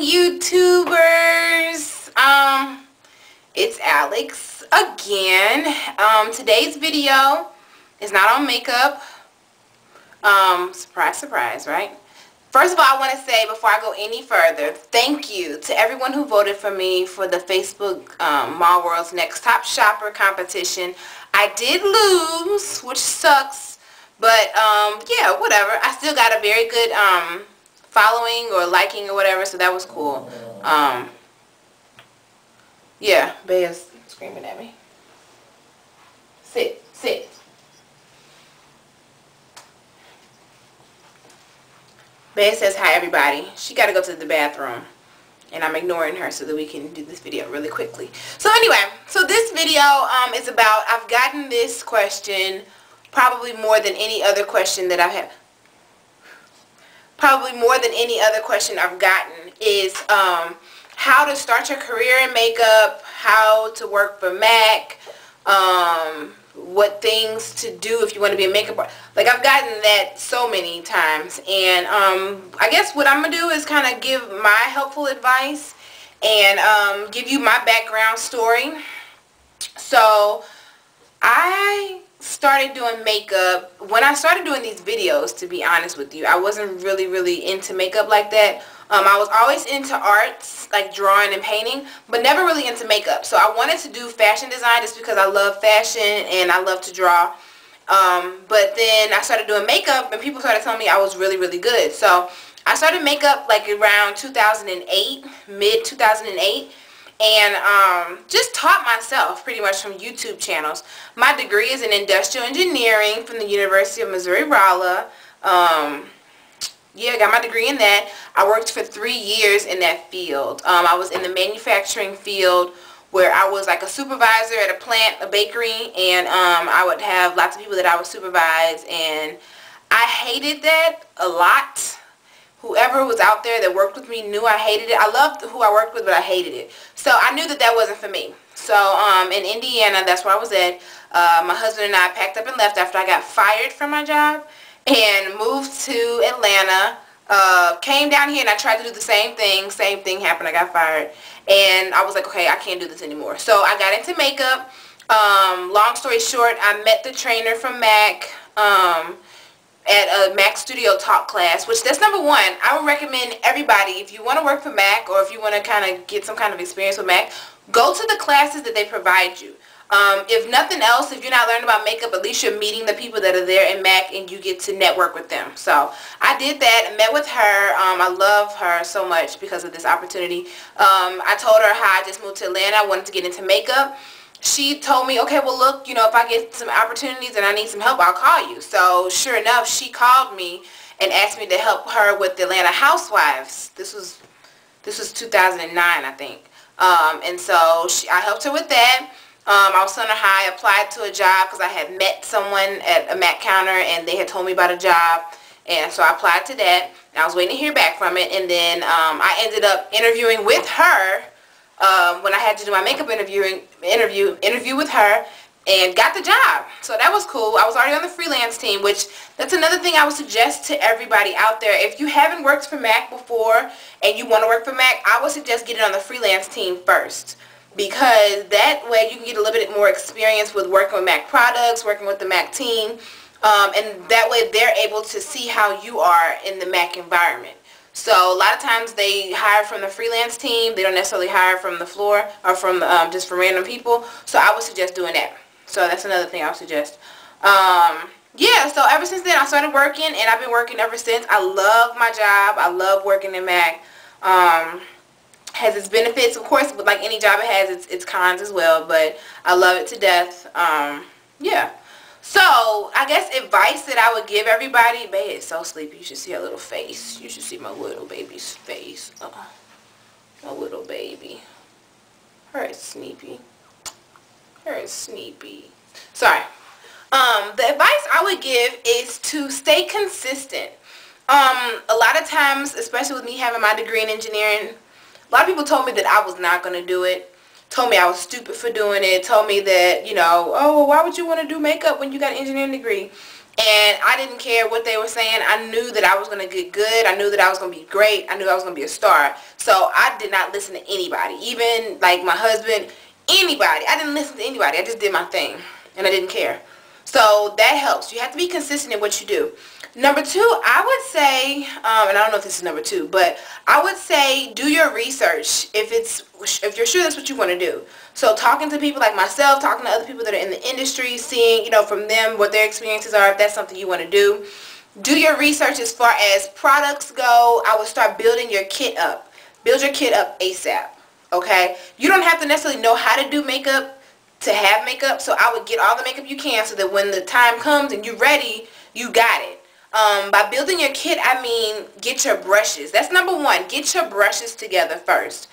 YouTubers. It's Alex again. Today's video is not on makeup. Surprise, surprise, right? First of all, I want to say before I go any further, thank you to everyone who voted for me for the Facebook Mall World's Next Top Shopper competition. I did lose, which sucks, but yeah, whatever. I still got a very good following or liking or whatever, so that was cool. Yeah, Bea's screaming at me. Sit, sit. Bea says hi everybody. She got to go to the bathroom and I'm ignoring her so that we can do this video really quickly. So anyway, so this video is about, I've gotten this question probably more than any other question that I've had. Probably more than any other question I've gotten is how to start your career in makeup, how to work for MAC, what things to do if you want to be a makeup artist. Like, I've gotten that so many times, and I guess what I'm going to do is kind of give my helpful advice and give you my background story. So, I started doing makeup. When I started doing these videos, to be honest with you, I wasn't really into makeup like that. I was always into arts, like drawing and painting, but never really into makeup. So I wanted to do fashion design just because I love fashion and I love to draw. But then I started doing makeup and people started telling me I was really good. So I started makeup like around 2008, mid 2008. And just taught myself pretty much from YouTube channels. My degree is in industrial engineering from the University of Missouri-Rolla. Yeah, I got my degree in that. I worked for 3 years in that field. I was in the manufacturing field where I was like a supervisor at a plant, a bakery, and I would have lots of people that I would supervise, and I hated that a lot. Whoever was out there that worked with me knew I hated it. I loved who I worked with, but I hated it. So I knew that that wasn't for me. So in Indiana, that's where I was at. My husband and I packed up and left after I got fired from my job and moved to Atlanta. Came down here and I tried to do the same thing. Same thing happened. I got fired. And I was like, okay, I can't do this anymore. So I got into makeup. Long story short, I met the trainer from MAC. At a MAC Studio Talk class, which that's number one. I would recommend everybody, if you want to work for MAC or if you want to kind of get some kind of experience with MAC, go to the classes that they provide you. If nothing else, if you're not learning about makeup, at least you're meeting the people that are there in MAC and you get to network with them. So I did that and met with her. I love her so much because of this opportunity. I told her how I just moved to Atlanta. I wanted to get into makeup. She told me, okay, well, look, you know, if I get some opportunities and I need some help, I'll call you. So, sure enough, she called me and asked me to help her with the Atlanta Housewives. This was 2009, I think. And so I helped her with that. I was telling her how I applied to a job because I had met someone at a MAC counter and they had told me about a job. And so I applied to that. And I was waiting to hear back from it. And then I ended up interviewing with her. When I had to do my makeup interview with her and got the job. So that was cool. I was already on the freelance team, which that's another thing I would suggest to everybody out there. If you haven't worked for MAC before and you want to work for MAC, I would suggest getting on the freelance team first, because that way you can get a little bit more experience with working with MAC products, working with the MAC team, and that way they're able to see how you are in the MAC environment. So a lot of times they hire from the freelance team. They don't necessarily hire from the floor or from just from random people. So I would suggest doing that. So that's another thing I would suggest. Yeah, so ever since then I started working and I've been working ever since. I love my job. I love working in MAC. Has its benefits, of course, but like any job it has its cons as well. But I love it to death. Yeah. So, I guess advice that I would give everybody, Bea is so sleepy, you should see her little face. You should see my little baby's face. My little baby. Her is sleepy. Her is sleepy. Sorry. The advice I would give is to stay consistent. A lot of times, especially with me having my degree in engineering, a lot of people told me that I was not going to do it. Told me I was stupid for doing it, told me that, you know, oh, well, why would you want to do makeup when you got an engineering degree? And I didn't care what they were saying. I knew that I was going to get good. I knew that I was going to be great. I knew I was going to be a star. So I did not listen to anybody. Even like my husband, anybody. I didn't listen to anybody. I just did my thing. And I didn't care. So that helps. You have to be consistent in what you do. Number two, I would say, and I don't know if this is number two, but I would say do your research if you're sure that's what you want to do. So talking to people like myself, talking to other people that are in the industry, seeing, from them what their experiences are, if that's something you want to do. Do your research as far as products go. I would start building your kit up. Build your kit up ASAP, okay? You don't have to necessarily know how to do makeup to have makeup, so I would get all the makeup you can so that when the time comes and you're ready, you got it. By building your kit, I mean get your brushes. That's number one. Get your brushes together first.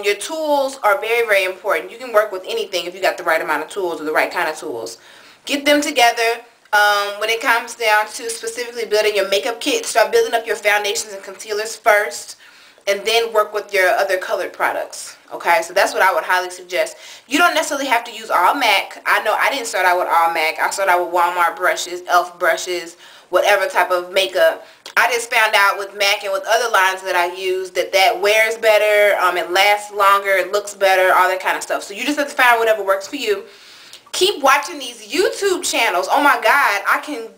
Your tools are very, very important. You can work with anything if you got the right amount of tools or the right kind of tools. Get them together. When it comes down to specifically building your makeup kit, start building up your foundations and concealers first, and then work with your other colored products. Okay, so that's what I would highly suggest. You don't necessarily have to use all MAC. I know I didn't start out with all MAC. I started out with Walmart brushes, e.l.f. brushes, whatever type of makeup. I just found out with MAC and with other lines that I use that wears better, it lasts longer, it looks better, all that kind of stuff. So you just have to find whatever works for you. Keep watching these YouTube channels. Oh my God, I can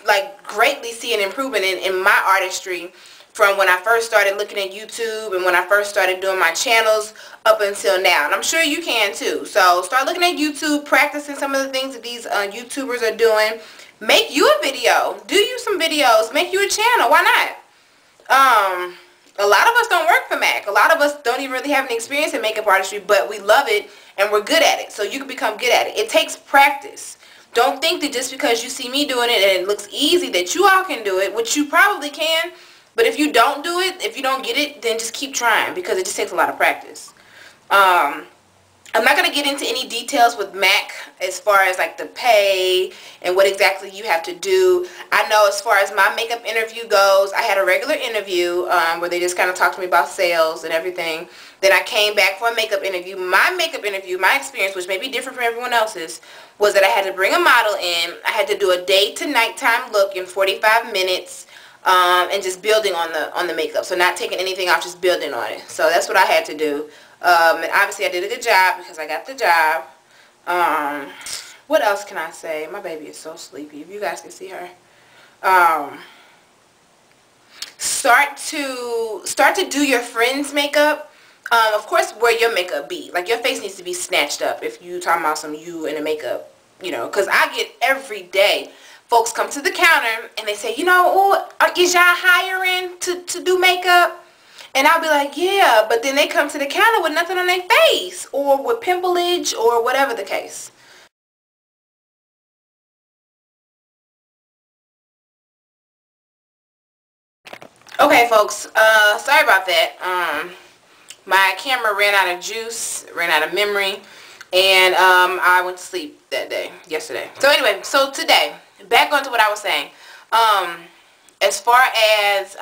like greatly see an improvement in my artistry from when I first started looking at YouTube and when I first started doing my channels up until now. And I'm sure you can too. So start looking at YouTube, practicing some of the things that these YouTubers are doing. Make you a video. Do you some videos. Make you a channel. Why not? A lot of us don't work for MAC. A lot of us don't even really have any experience in makeup artistry, but we love it and we're good at it. So you can become good at it. It takes practice. Don't think that just because you see me doing it and it looks easy that you all can do it, which you probably can. But if you don't do it, if you don't get it, then just keep trying because it just takes a lot of practice. I'm not going to get into any details with MAC as far as like the pay and what exactly you have to do. I know as far as my makeup interview goes, I had a regular interview where they just kind of talked to me about sales and everything. Then I came back for a makeup interview. My makeup interview, my experience, which may be different from everyone else's, was that I had to bring a model in. I had to do a day to nighttime look in 45 minutes. And just building on the makeup. So not taking anything off, just building on it. So that's what I had to do. And obviously I did a good job because I got the job. What else can I say? My baby is so sleepy. If you guys can see her. Start to do your friends' makeup. Of course, wear your makeup beat. Like your face needs to be snatched up if you talking about some you in a makeup. Because I get every day. Folks come to the counter and they say, is y'all hiring to do makeup? And I'll be like, yeah, but then they come to the counter with nothing on their face or with pimpleage or whatever the case. Okay, folks, sorry about that. My camera ran out of juice, ran out of memory, and I went to sleep that day, yesterday. So anyway, so today, back onto what I was saying. As far as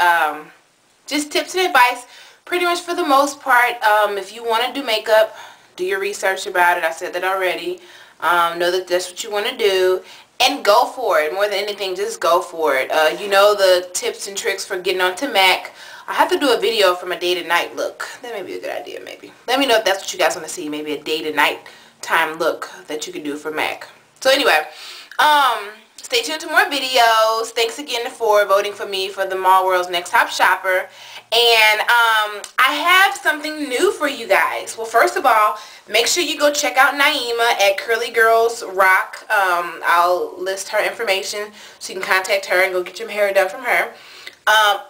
just tips and advice, pretty much for the most part, if you want to do makeup, do your research about it. I said that already. Know that that's what you want to do. And go for it. More than anything, just go for it. The tips and tricks for getting onto MAC. I have to do a video from a day to night look. That may be a good idea, maybe. Let me know if that's what you guys want to see. Maybe a day to night time look that you can do for MAC. So anyway, stay tuned to more videos. Thanks again for voting for me for the Mall World's Next Top Shopper. And I have something new for you guys. Well, first of all, make sure you go check out Naima at Curly Girls Rock. I'll list her information so you can contact her and go get your hair done from her.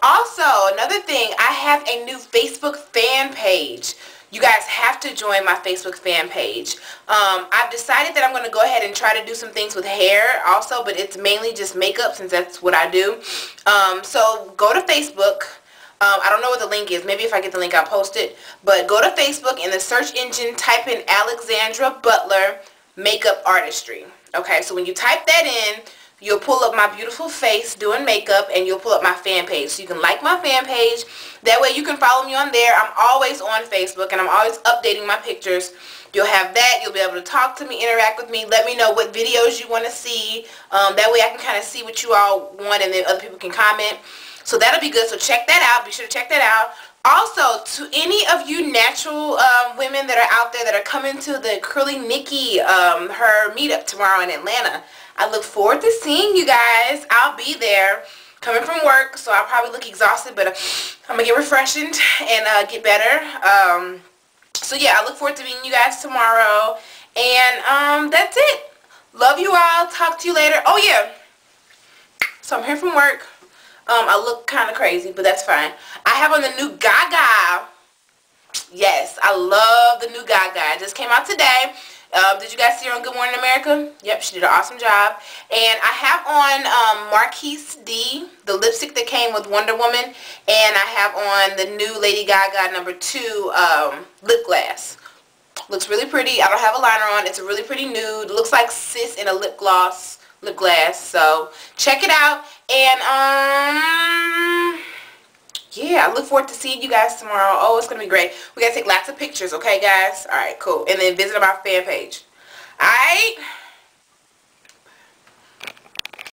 Also, another thing, I have a new Facebook fan page. You guys have to join my Facebook fan page. I've decided that I'm going to go ahead and try to do some things with hair also, but it's mainly just makeup since that's what I do. So go to Facebook. I don't know what the link is. Maybe if I get the link, I'll post it. But go to Facebook, in the search engine, type in Alexandra Butler Makeup Artistry. Okay, so when you type that in, you'll pull up my beautiful face doing makeup, and you'll pull up my fan page. So you can like my fan page. That way you can follow me on there. I'm always on Facebook, and I'm always updating my pictures. You'll have that. You'll be able to talk to me, interact with me. Let me know what videos you want to see. That way I can kind of see what you all want, and then other people can comment. So that'll be good. So check that out. Be sure to check that out. Also, to any of you natural women that are out there that are coming to the Curly Nikki, her meetup tomorrow in Atlanta, I look forward to seeing you guys. I'll be there coming from work, so I'll probably look exhausted, but I'm going to get refreshed and get better. So yeah, I look forward to meeting you guys tomorrow. And that's it. Love you all. Talk to you later. Oh yeah. So I'm here from work. I look kind of crazy, but that's fine. I have on the new Gaga. Yes, I love the new Gaga. It just came out today. Did you guys see her on Good Morning America? Yep, she did an awesome job. And I have on Marquise D, the lipstick that came with Wonder Woman. And I have on the new Lady Gaga #2 lip gloss. Looks really pretty. I don't have a liner on. It's a really pretty nude. Looks like sis in a lip glass. So check it out. And yeah, I look forward to seeing you guys tomorrow. Oh, it's gonna be great. We gotta take lots of pictures, okay guys? Alright, cool. And then visit my fan page. Alright?